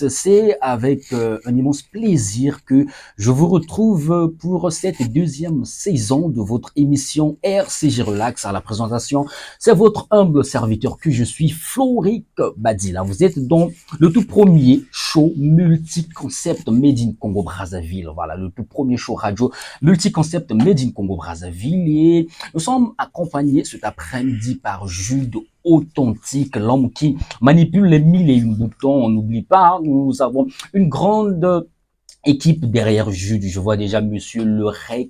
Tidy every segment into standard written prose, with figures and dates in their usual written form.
C'est avec un immense plaisir que je vous retrouve pour cette deuxième saison de votre émission RCJ Relax. À la présentation, c'est votre humble serviteur que je suis, Florik Badila. Vous êtes dans le tout premier show multi-concept Made in Congo Brazzaville. Voilà, le tout premier show radio multi-concept Made in Congo Brazzaville. Et nous sommes accompagnés cet après-midi par Jude Authentique, l'homme qui manipule les mille et une boutons. On n'oublie pas, nous avons une grande équipe derrière Jude. Je vois déjà monsieur le REC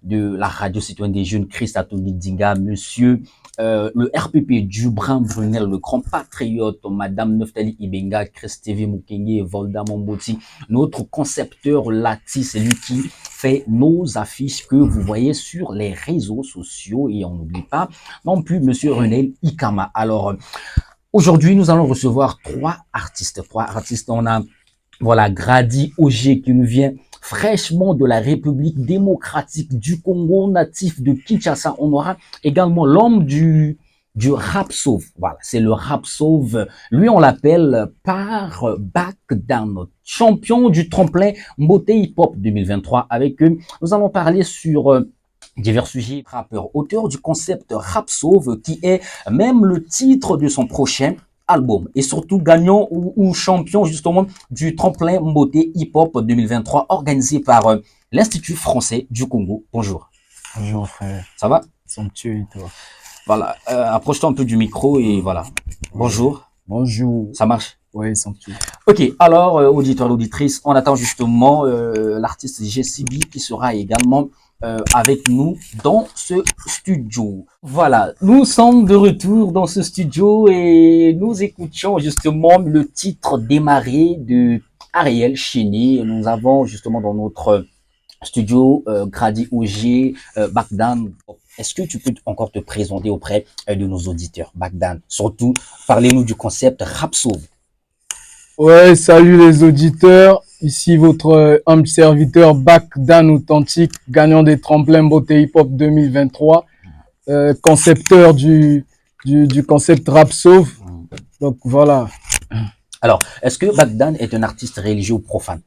de la radio citoyenne des jeunes, Chris Atoni Dinga, monsieur le RPP du Brun Brunel, le grand patriote, madame Neftali Ibenga, Chris TV Mukenge, Volda Momboti, notre concepteur Lati, c'est lui qui fait nos affiches que vous voyez sur les réseaux sociaux. Et on n'oublie pas non plus monsieur Renel Ikama. Alors, aujourd'hui, nous allons recevoir trois artistes. On a, voilà, Grady Ogé qui nous vient fraîchement de la République démocratique du Congo, natif de Kinshasa. On aura également l'homme du rap sauve. Voilà, c'est le rap sauve. Lui, on l'appelle par Backdown, champion du tremplin Mbote Hip Hop 2023. Avec eux, nous allons parler sur divers sujets. Rappeur, auteur du concept Rap Sauve, qui est même le titre de son prochain album, et surtout gagnant ou champion justement du tremplin Mbote Hip Hop 2023 organisé par l'Institut français du Congo. Bonjour. Bonjour frère. Ça va? Somptueux et toi? Voilà, approche-toi un peu du micro et voilà. Bonjour. Bonjour. Ça marche? Oui, somptueux. Ok, alors auditeurs, auditrices, on attend justement l'artiste GCB qui sera également avec nous dans ce studio. Voilà, nous sommes de retour dans ce studio et nous écoutions justement le titre démarré de Ariel Chéni. Nous avons justement dans notre studio Grady Ogé, Backdown. Est-ce que tu peux encore te présenter auprès de nos auditeurs, Backdown? Surtout, parlez-nous du concept Rap Sauve. Ouais, salut les auditeurs. Ici votre humble serviteur Backdown Authentique, gagnant des tremplins Mbote Hip Hop 2023, concepteur du concept Rap Sauve. Donc voilà. Alors, est-ce que Backdown est un artiste religieux ou profane?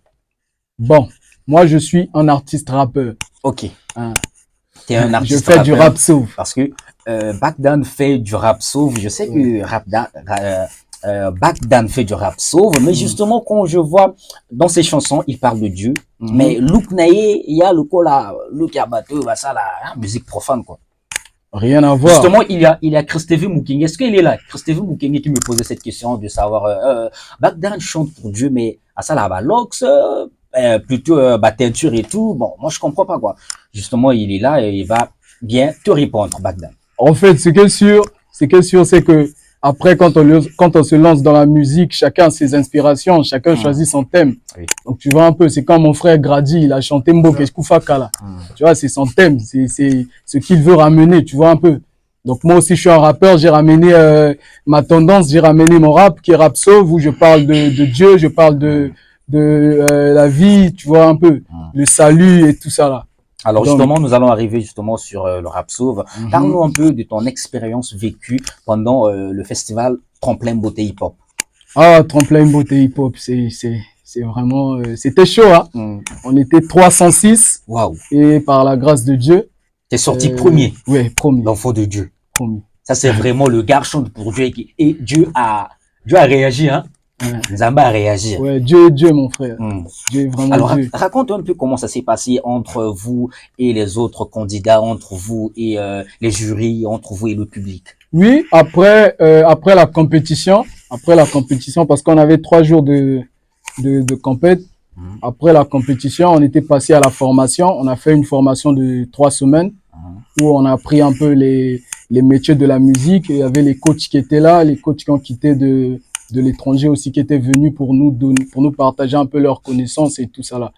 Bon, moi je suis un artiste rappeur. Ok. T'es un artiste je fais du rap sauve. Parce que Backdown fait du rap sauve. Je sais que Backdown fait du rap sauve, mais justement quand je vois dans ses chansons, il parle de Dieu. Mais Luc Naye, il y a le coup là, Luc Yabato, ça la musique profane quoi. Rien à voir. Justement, il y a Christophe Mukenge. Est-ce qu'il est là? Christophe Mukenge qui me posait cette question de savoir Backdown chante pour Dieu, mais à ça là, Lox, plutôt teinture et tout. Bon, moi je comprends pas quoi. Justement, il est là et il va bien te répondre, Backdown. En fait, ce qui est sûr, c'est que après, quand on se lance dans la musique, chacun a ses inspirations, chacun choisit son thème. Oui. Donc, tu vois un peu, c'est comme mon frère Grady, il a chanté Mboke Skoufakala. Tu vois, c'est son thème, c'est ce qu'il veut ramener, tu vois un peu. Donc, moi aussi, je suis un rappeur, j'ai ramené ma tendance, j'ai ramené mon rap, qui est rap sauve, où je parle de Dieu, je parle de la vie, tu vois un peu, le salut et tout ça là. Alors justement, nous allons arriver justement sur le rap sauve. Parle-nous un peu de ton expérience vécue pendant le festival Tremplin Mbote Hip Hop. Ah, Tremplin Mbote Hip Hop, c'est vraiment, c'était chaud, hein. On était 306. Waouh. Et par la grâce de Dieu. T'es sorti premier. Ouais, premier. L'enfant de Dieu. Premier. Ça, c'est vraiment le gars chante pour Dieu et Dieu a réagi, hein. Nzamba a réagi. Ouais, Dieu est Dieu, mon frère. Dieu est vraiment Alors, Dieu. raconte un peu comment ça s'est passé entre vous et les autres candidats, entre vous et les jurys, entre vous et le public. Oui, après la compétition, parce qu'on avait 3 jours de compète. Après la compétition, on était passé à la formation. On a fait une formation de 3 semaines où on a appris un peu les métiers de la musique. Et il y avait les coachs qui étaient là, les coachs qui ont quitté de l'étranger aussi, qui étaient venus pour nous partager un peu leurs connaissances et tout ça là.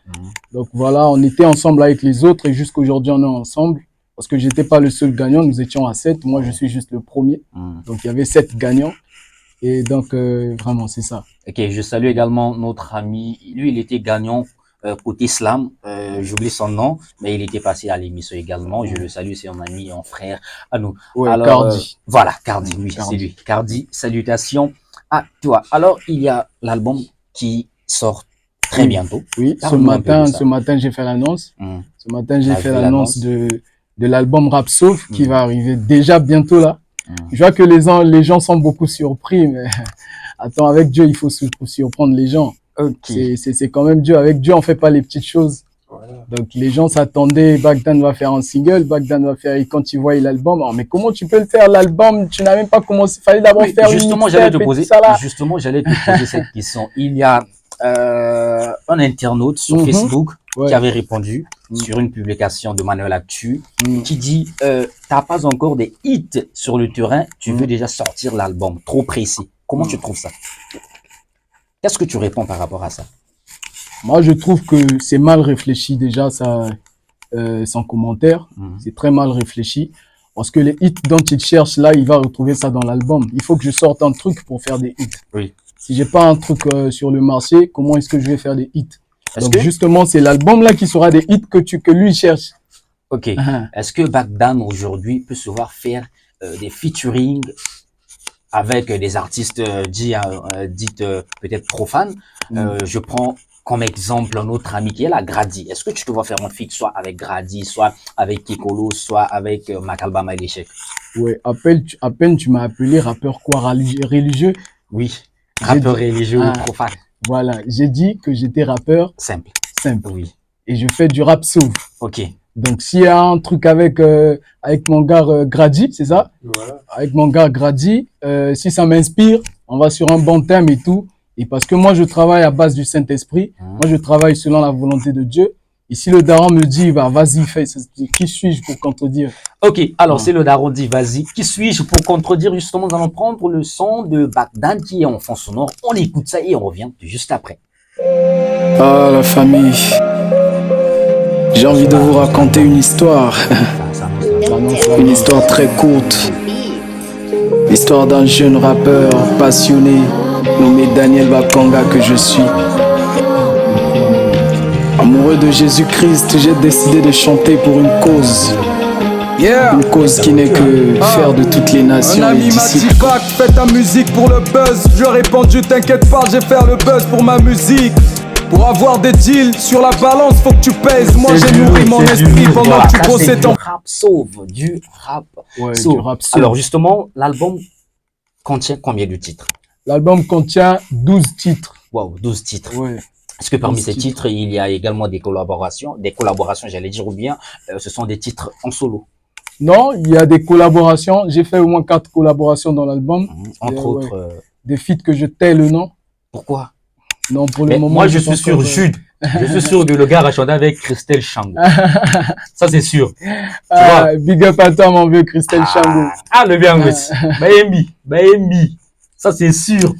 Donc voilà, on était ensemble avec les autres et jusqu'aujourd'hui on est ensemble parce que j'étais pas le seul gagnant, nous étions à 7, moi je suis juste le premier. Donc il y avait 7 gagnants et donc vraiment c'est ça. Ok, je salue également notre ami, lui il était gagnant côté slam, j'oublie son nom, mais il était passé à l'émission également. Je le salue, c'est un ami et un frère à nous. Ouais, alors Cardi. Voilà, Cardi, oui, c'est lui. Cardi, salutations à toi. Alors, il y a l'album qui sort très bientôt. Oui, Parle-nous un peu de ça. ce matin, j'ai fait l'annonce. Ce matin, j'ai T'as fait vu l'annonce de l'album Rap Sauve qui va arriver déjà bientôt là. Je vois que les gens sont beaucoup surpris, mais attends, avec Dieu, il faut surprendre les gens. Ok. C'est quand même Dieu. Avec Dieu, on fait pas les petites choses. Voilà. Donc les gens s'attendaient, Bagdan va faire un single, Bagdan va faire, et quand ils voient l'album, oh, mais comment tu peux le faire l'album? Tu n'as même pas commencé, il fallait d'abord faire justement, j'allais te poser cette question. Il y a un internaute sur Facebook qui avait répondu sur une publication de Manuel Actu qui dit t'as pas encore des hits sur le terrain, tu veux déjà sortir l'album, trop pressé. Comment tu trouves ça? Qu'est-ce que tu réponds par rapport à ça? Moi, je trouve que c'est mal réfléchi déjà, ça, sans commentaire. C'est très mal réfléchi. Parce que les hits dont il cherche, là, il va retrouver ça dans l'album. Il faut que je sorte un truc pour faire des hits. Oui. Si j'ai pas un truc sur le marché, comment est-ce que je vais faire des hits? Donc, justement, c'est l'album là qui sera des hits que lui cherche. Ok. Est-ce que Bagdan aujourd'hui peut se voir faire des featuring avec des artistes dites peut-être profanes? Je prends comme exemple un autre ami qui est la Grady. Est-ce que tu te vois faire un feat soit avec Grady, soit avec Kekolo, soit avec Makalba Maïlechek? Oui, à peine tu m'as appelé rappeur quoi, religieux? Oui, rappeur religieux ou profane. Voilà, j'ai dit que j'étais rappeur simple. Oui. Et je fais du rap sauve. Ok. Donc s'il y a un truc avec mon gars Grady, c'est ça? Voilà. Avec mon gars Grady, si ça m'inspire, on va sur un bon thème et tout. Et parce que moi je travaille à base du Saint-Esprit, moi je travaille selon la volonté de Dieu. Et si le daron me dit, bah vas-y fais, qui suis-je pour contredire? Ok, alors c'est le daron dit, vas-y, qui suis-je pour contredire? Justement, nous allons prendre le son de Bagdan qui est en fond sonore. On écoute ça et on revient juste après. Ah la famille, j'ai envie de vous raconter une histoire. Une histoire très courte. L'histoire d'un jeune rappeur passionné nommé Daniel Bakonga que je suis. Amoureux de Jésus-Christ, j'ai décidé de chanter pour une cause. Une cause qui n'est que faire de toutes les nations. Un ami m'a dit Bac, fais ta musique pour le buzz. Je lui ai répondu t'inquiète pas, j'ai fait le buzz pour ma musique. Pour avoir des deals sur la balance, faut que tu pèses. Moi j'ai nourri mon esprit pendant que tu bossais ton rap sauve, du rap sauve. Alors justement, l'album contient combien de titres? L'album contient 12 titres. Wow, 12 titres. Ouais. Est-ce que parmi ces titres, il y a également des collaborations, j'allais dire, ou bien ce sont des titres en solo? Non, il y a des collaborations. J'ai fait au moins 4 collaborations dans l'album. Entre autres. Des feats que je tais le nom. Pourquoi? Non, pour le moment. Moi, je suis sûr, Jude. Je suis sûr que le gars va chanter avec Christelle Shango. Ça, c'est sûr. Big up à toi, mon vieux Christelle Shango. Le bien, oui. Baemi. Ça, c'est sûr.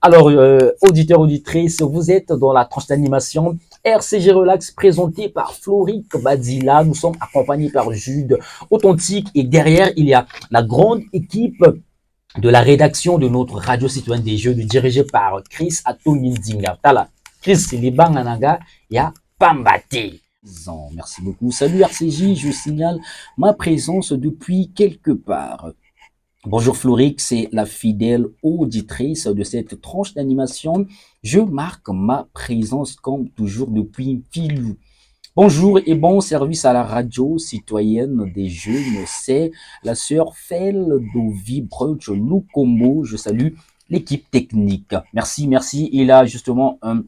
Alors, auditeurs, auditrices, vous êtes dans la tranche d'animation RCG Relax présenté par Floric Badila. Nous sommes accompagnés par Jude Authentique et derrière, il y a la grande équipe de la rédaction de notre radio citoyenne des jeux, dirigée par Chris Atomindinga. Tala, Chris Libananaga, il y a Pambate. Merci beaucoup. Salut RCJ, je signale ma présence depuis quelque part. Bonjour Floric, c'est la fidèle auditrice de cette tranche d'animation. Je marque ma présence comme toujours depuis Filou. Bonjour et bon service à la radio citoyenne des jeunes. C'est la sœur Fel Dovi Brunch Lukombo. Je salue l'équipe technique. Merci. Il a justement un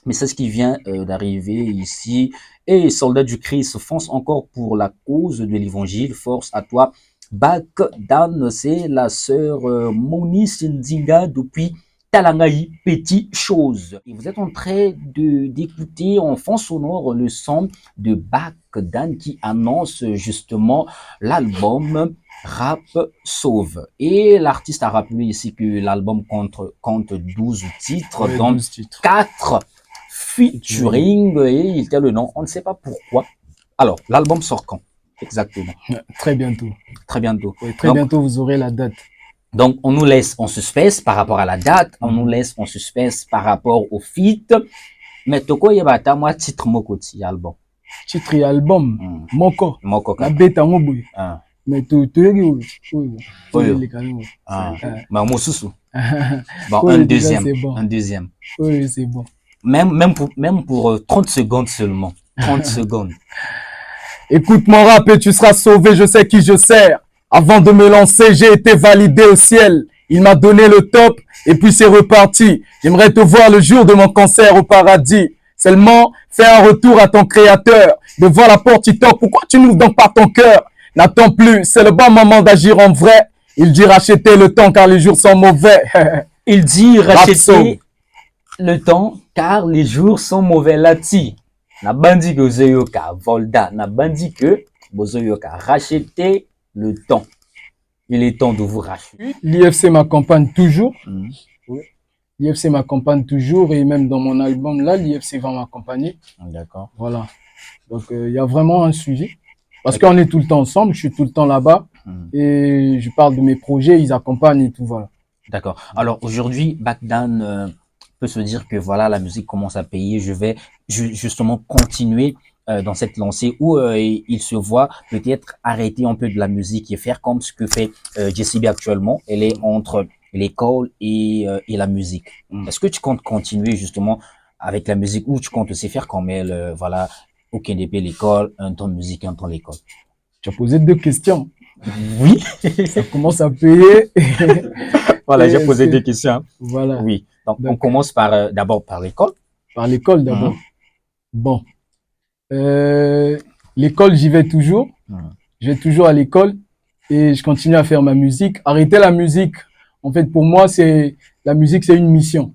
message qui vient d'arriver ici. Et soldats du Christ, fonce encore pour la cause de l'évangile. Force à toi. Bagdan, c'est la sœur Moni Sindinga depuis Talangaï, petite chose. Et vous êtes en train d'écouter en fond sonore le son de Bagdan qui annonce justement l'album Rap Sauve. Et l'artiste a rappelé ici que l'album compte 12 titres, ouais, donc 4 featuring et il tient le nom. On ne sait pas pourquoi. Alors, l'album sort quand? Exactement. Très bientôt. Oui, donc, bientôt, vous aurez la date. Donc, on nous laisse en suspense par rapport à la date. On nous laisse en suspense par rapport au feat. Mais toko yebata moi titre moko ti album. Titre album. Moko. Moko. La beta ngoboy. Mais tout les canaux. Maman Soussou. Bon, Oui, un déjà, deuxième. c'est bon. Un deuxième. Oui, c'est bon. Même pour 30 secondes seulement. 30 secondes. Écoute mon rap et tu seras sauvé, je sais qui je sers. Avant de me lancer, j'ai été validé au ciel. Il m'a donné le top et puis c'est reparti. J'aimerais te voir le jour de mon concert au paradis. Seulement, fais un retour à ton créateur. Devant la porte, il toque. Pourquoi tu n'ouvres donc pas ton cœur? N'attends plus, c'est le bon moment d'agir en vrai. Il dit racheter le temps car les jours sont mauvais. Il dit racheter Rapso. le temps car les jours sont mauvais. Lati. Na bandi que Zoyoka, Volda. Na bandi que Bozoyoka. Racheter le temps. Il est temps de vous racheter. L'IFC m'accompagne toujours. Mhm. L'IFC m'accompagne toujours et même dans mon album là, l'IFC va m'accompagner. D'accord. Voilà. Donc il y a vraiment un suivi. Parce qu'on est tout le temps ensemble, je suis tout le temps là-bas et je parle de mes projets, ils accompagnent et tout, voilà. D'accord. Alors aujourd'hui, Bagdan peut se dire que voilà, la musique commence à payer. Je vais justement continuer dans cette lancée où il se voit peut-être arrêter un peu de la musique et faire comme ce que fait JCB actuellement. Elle est entre l'école et la musique. Est-ce que tu comptes continuer justement avec la musique ou tu comptes aussi faire comme elle, voilà, au KNDP, l'école, un temps musique, un temps l'école? Tu as posé deux questions. Oui. Ça commence à payer. Voilà, Et j'ai posé c'est- des questions. Voilà. Oui. Donc, on Donc- commence par d'abord par l'école. Par l'école d'abord. Bon. L'école, j'y vais toujours. Je vais toujours à l'école et je continue à faire ma musique. Arrêter la musique, en fait, pour moi, la musique, c'est une mission.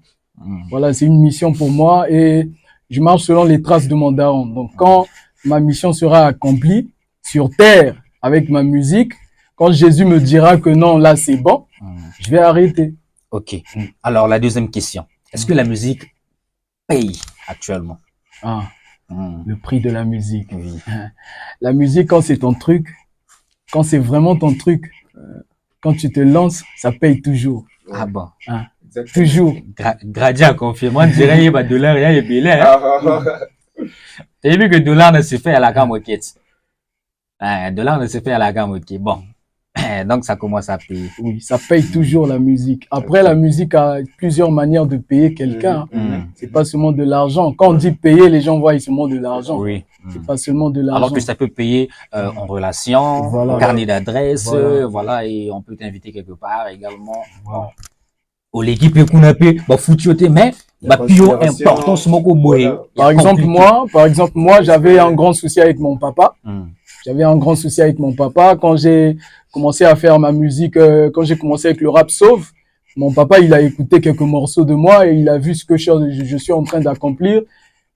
Voilà, c'est une mission pour moi et je marche selon les traces de mon daron. Donc, quand ma mission sera accomplie sur terre avec ma musique, quand Jésus me dira que non, là, c'est bon, je vais arrêter. Ok. Alors, la deuxième question. Est-ce que la musique paye actuellement? Ah, le prix de la musique. Oui. La musique, quand c'est ton truc, quand c'est vraiment ton truc, quand tu te lances, ça paye toujours. Ah bon. Toujours. Gradient confirme. On dirait qu'il y a $, il y a billet. T'as vu que $, ne se fait à la gamme moquette. $, ne se fait à la gamme moquette. Bon. Donc, ça commence à payer. Oui, ça paye toujours la musique. Après, la musique a plusieurs manières de payer quelqu'un. C'est pas seulement de l'argent. Quand on dit payer, les gens voient seulement de l'argent. Oui. C'est pas seulement de l'argent. Alors que ça peut payer en relation, Voilà. en carnet d'adresse, Voilà. voilà, et on peut t'inviter quelque part également. Voilà. Au l'équipe Kunape, bah foutioté, mais bah plus importance moko boye. Par exemple, moi, j'avais un grand souci avec mon papa. J'avais un grand souci avec mon papa quand j'ai commencé à faire ma musique, quand j'ai commencé avec le rap sauve. Mon papa, il a écouté quelques morceaux de moi et il a vu ce que je suis en train d'accomplir.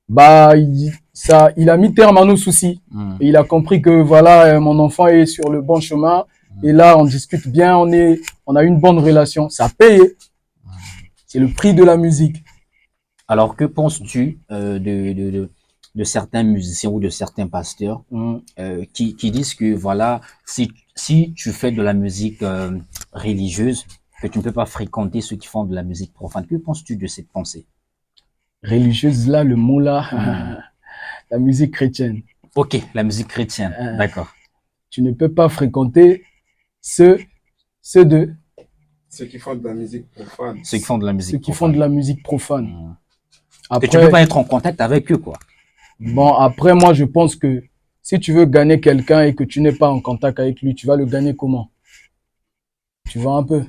Bah, il a mis terme à nos soucis. Et il a compris que voilà, mon enfant est sur le bon chemin. Et là, on discute bien, on a une bonne relation. Ça paye. C'est le prix de la musique. Alors, que penses-tu de certains musiciens ou de certains pasteurs qui disent que voilà, si tu fais de la musique religieuse, que tu ne peux pas fréquenter ceux qui font de la musique profane. Que penses-tu de cette pensée? Religieuse, là, le mot là, la musique chrétienne. Ok, la musique chrétienne, d'accord. Tu ne peux pas fréquenter ceux qui font de la musique profane. Ceux qui font de la musique ceux qui font de la musique profane. Que tu ne peux pas être en contact avec eux, quoi. Bon, après, moi, je pense que si tu veux gagner quelqu'un et que tu n'es pas en contact avec lui, tu vas le gagner comment? Tu vois un peu.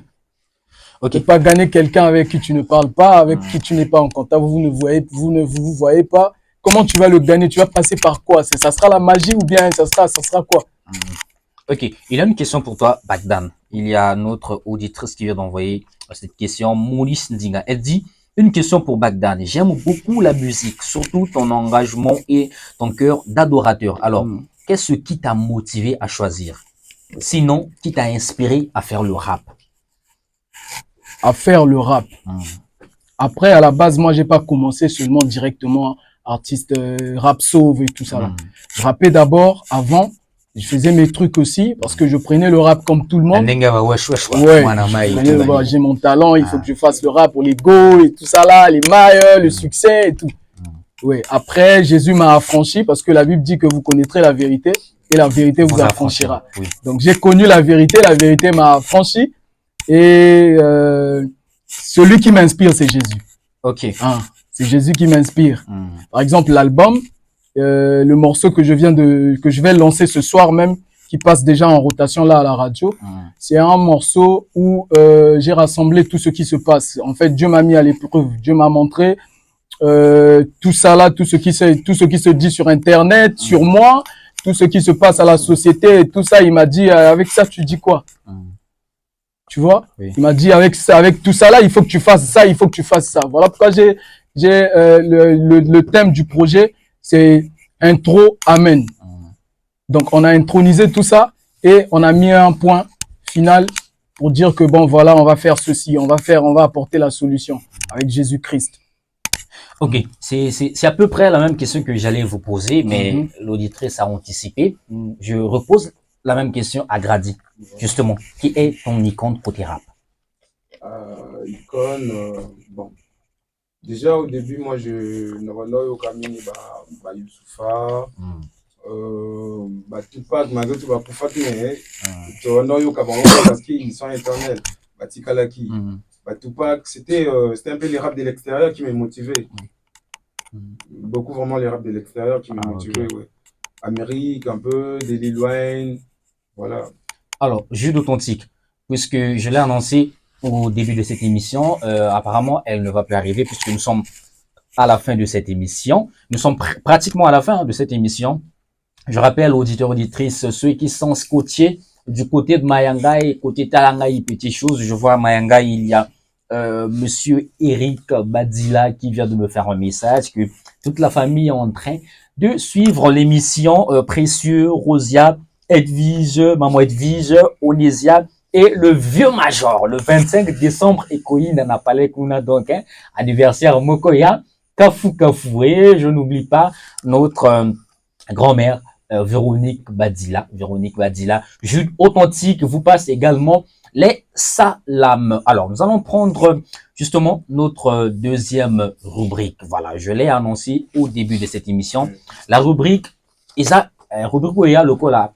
Ok. Tu ne peux pas gagner quelqu'un avec qui tu ne parles pas, avec qui tu n'es pas en contact, vous ne vous voyez pas. Comment tu vas le gagner? Tu vas passer par quoi? Ça sera la magie ou bien ça sera quoi? Ok, il y a une question pour toi, Bagdan. Il y a notre auditrice qui vient d'envoyer cette question, Maurice Ndinga. Elle dit, une question pour Bagdan. J'aime beaucoup la musique, surtout ton engagement et ton cœur d'adorateur. Alors, qu'est-ce qui t'a motivé à choisir? Sinon, qui t'a inspiré à faire le rap? À faire le rap. Après, à la base, moi, j'ai pas commencé seulement directement artiste rap sauve et tout ça là. Je rappais d'abord avant. Je faisais mes trucs aussi parce que je prenais le rap comme tout le monde. Ouais, j'ai mon talent, il faut que je fasse le rap pour les go et tout ça là, les mailles, le succès et tout. Oui. Après, Jésus m'a affranchi parce que la Bible dit que vous connaîtrez la vérité et la vérité vous affranchira. Oui. Donc, j'ai connu la vérité m'a affranchi et celui qui m'inspire, c'est Jésus. Ok. Hein, c'est Jésus qui m'inspire. Par exemple, l'album, le morceau que je vais lancer ce soir même, qui passe déjà en rotation là à la radio, c'est un morceau où j'ai rassemblé tout ce qui se passe. En fait, Dieu m'a mis à l'épreuve, Dieu m'a montré tout ça là, tout ce qui se dit sur Internet, sur moi, tout ce qui se passe à la société, et tout ça, il m'a dit avec ça tu dis quoi? Tu vois? Oui. Il m'a dit avec tout ça là, il faut que tu fasses ça, il faut que tu fasses ça. Voilà pourquoi j'ai le thème du projet, c'est intro amen. Donc on a intronisé tout ça et on a mis un point final pour dire que bon voilà, on va faire ceci, on va apporter la solution avec Jésus-Christ. Ok, c'est à peu près la même question que j'allais vous poser, mais l'auditrice a anticipé. Je repose la même question à Grady, justement. Qui est ton icône côté rap? Icône, bon. Déjà au début, moi je n'avais au camino Youssoufa, Tupac, malgré tout, pour Fatine, parce qu'ils sont éternels. Tikalaki. Tupac, c'était un peu les rap de l'extérieur qui m'a motivé. Beaucoup vraiment les rap de l'extérieur qui m'a motivé. Okay. Ouais. Amérique, un peu, des Lil Wayne, voilà. Alors, Jude Authentique, puisque je l'ai annoncé au début de cette émission, apparemment, elle ne va plus arriver puisque nous sommes à la fin de cette émission. Nous sommes pratiquement à la fin de cette émission. Je rappelle aux auditeurs, auditrices, ceux qui sont scottiers du côté de Mayangaï, côté Talangaï, petite chose. Je vois à Mayangaï, il y a Monsieur Eric Badila qui vient de me faire un message que toute la famille est en train de suivre l'émission Précieux, Rosia, Edwige, Maman Edwige, Onésia et le vieux major, le 25 décembre, Ekoyi Nana Palais Kuna, donc, anniversaire Mokoya, Kafu, et je n'oublie pas notre grand-mère, Véronique Badila, Jude Authentique vous passe également les salams. Alors, nous allons prendre justement notre deuxième rubrique. Voilà, je l'ai annoncé au début de cette émission. La rubrique, rubrique où il y a le cola.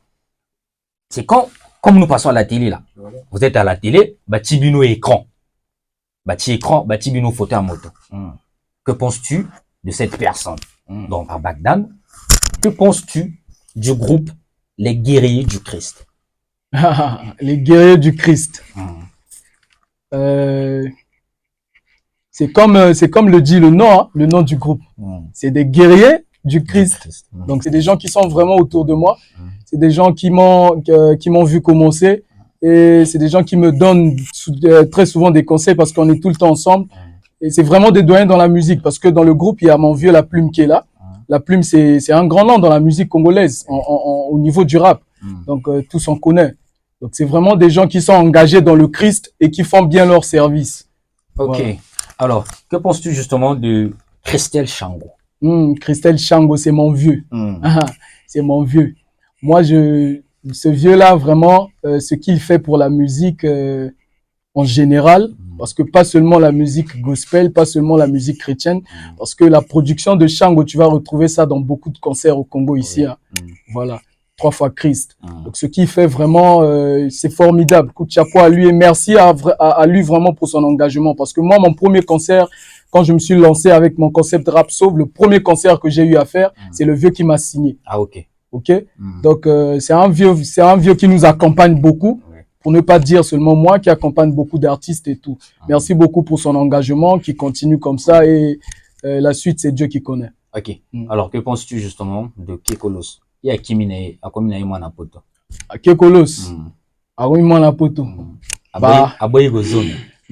C'est comme nous passons à la télé là. Vous êtes à la télé, Tibino écran. Tibino photo à moto. Que penses-tu de cette personne? Donc, à Bagdad, que penses-tu du groupe Les Guerriers du Christ? Les Guerriers du Christ. C'est comme le dit le nom, hein, le nom du groupe. C'est des guerriers du Christ. Donc c'est des gens qui sont vraiment autour de moi. C'est des gens qui m'ont vu commencer et c'est des gens qui me donnent très souvent des conseils parce qu'on est tout le temps ensemble. Et c'est vraiment des doyens dans la musique parce que dans le groupe il y a mon vieux La Plume qui est là. La Plume c'est un grand nom dans la musique congolaise au niveau du rap. Donc tous on connaît. Donc c'est vraiment des gens qui sont engagés dans le Christ et qui font bien leur service. Ok. Voilà. Alors, que penses-tu justement de Christelle Shango? Christelle Shango, c'est mon vieux. C'est mon vieux. Moi, ce vieux-là, vraiment, ce qu'il fait pour la musique en général, parce que pas seulement la musique gospel, pas seulement la musique chrétienne, parce que la production de Shango, tu vas retrouver ça dans beaucoup de concerts au Congo ici. Hein. Voilà. 3 fois Christ. Donc, ce qu'il fait vraiment, c'est formidable. Coup de chapeau à lui et merci à lui vraiment pour son engagement. Parce que moi, mon premier concert, quand je me suis lancé avec mon concept Rap Sauve, le premier concert que j'ai eu à faire, c'est le vieux qui m'a signé. Ah, ok. Ok. Donc, c'est un vieux qui nous accompagne beaucoup. Pour ne pas dire seulement moi, qui accompagne beaucoup d'artistes et tout. Merci beaucoup pour son engagement, qui continue comme ça et la suite, c'est Dieu qui connaît. Ok. Alors, que penses-tu justement de Kekolos? Il y a Kimine, à combien il y a un poto? À Kekolos. À un poto.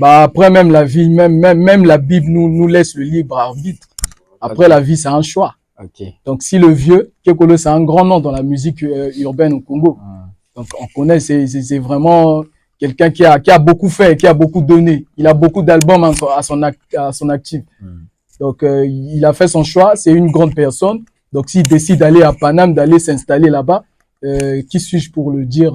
Après, même la vie, même la Bible nous laisse le libre arbitre. Après, la vie, c'est un choix. Donc, si le vieux, Kekolos, c'est un grand nom dans la musique urbaine au Congo. Donc, on connaît, c'est vraiment quelqu'un qui a beaucoup fait, qui a beaucoup donné. Il a beaucoup d'albums à son actif. Donc, il a fait son choix. C'est une grande personne. Donc, s'il décide d'aller à Paname, d'aller s'installer là-bas, qui suis-je pour le dire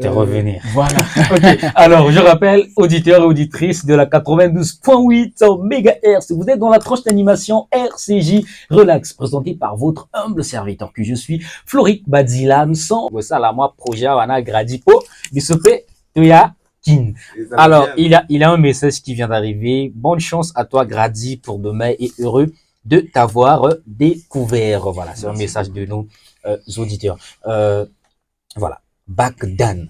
de revenir. Voilà. Ok, alors je rappelle, auditeurs et auditrices de la 92.8 MHz, vous êtes dans la tranche d'animation RCJ Relax, présentée par votre humble serviteur que je suis, Florik Badzila. Nous sommes ça là, moi, projet Wana Gradipo, Bisope Toya Kin. Alors, il y a un message qui vient d'arriver. Bonne chance à toi, Grady, pour demain et heureux de t'avoir découvert. Voilà, c'est un message de nos auditeurs. Voilà. Bagdan.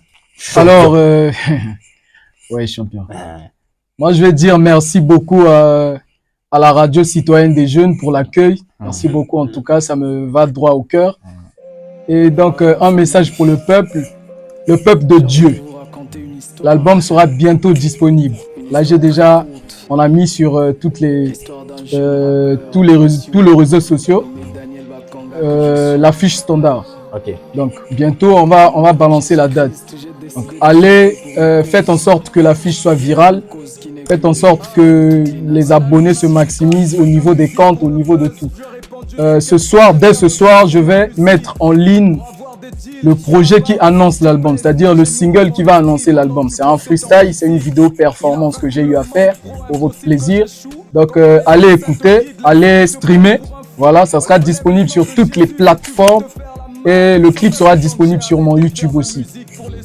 Alors, ouais, champion. Moi, je vais dire merci beaucoup à la radio citoyenne des jeunes pour l'accueil. Merci beaucoup. En tout cas, ça me va droit au cœur. Et donc, un message pour le peuple de Dieu. L'album sera bientôt disponible. Là, on a mis sur tous les réseaux sociaux l'affiche standard. Ok. Donc bientôt on va balancer la date. Donc allez, faites en sorte que l'affiche soit virale, faites en sorte que les abonnés se maximisent au niveau des comptes, au niveau de tout. Dès ce soir, je vais mettre en ligne le projet qui annonce l'album, c'est-à-dire le single qui va annoncer l'album. C'est un freestyle, c'est une vidéo performance que j'ai eu à faire pour votre plaisir. Donc allez écouter, allez streamer. Voilà, ça sera disponible sur toutes les plateformes. Et le clip sera disponible sur mon YouTube aussi.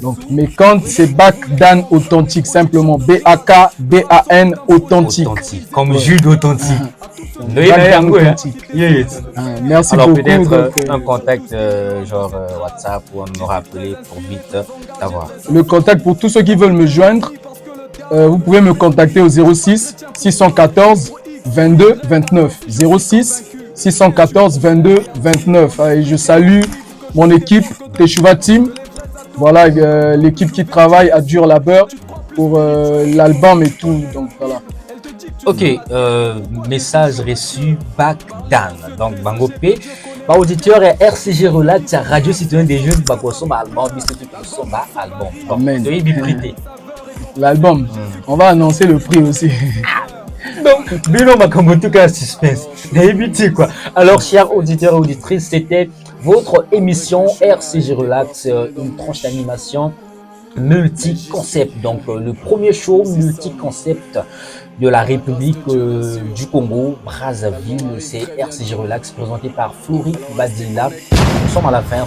Donc, mes comptes, c'est Bagdan Authentique, simplement B-A-K-D-A-N Authentique. Comme Jules Authentique. Bagdan Authentique. Merci alors, beaucoup. peut-être un contact, WhatsApp, ou on m'aura appelé pour vite t'avoir. Le contact pour tous ceux qui veulent me joindre, vous pouvez me contacter au 06 614 22 29. 06 614 22 29. Et je salue mon équipe, Teshuva Team. Voilà, l'équipe qui travaille à dur labeur pour l'album et tout. Donc voilà. Ok, message reçu Bagdan. Donc Bango P. Par auditeur et RCJ Relax, Radio Citoyen des Jeunes, Bakosom album, album. Amen. L'album. On va annoncer le prix aussi. Donc, Bilo Makamotuka suspense. D'éviter quoi. Alors, chers auditeurs et auditrices, c'était votre émission RCJ Relax, une tranche d'animation multi-concept. Donc, le premier show multi-concept de la République du Congo, Brazzaville, c'est RCJ Relax, présenté par Florik Badzila. Nous sommes à la fin.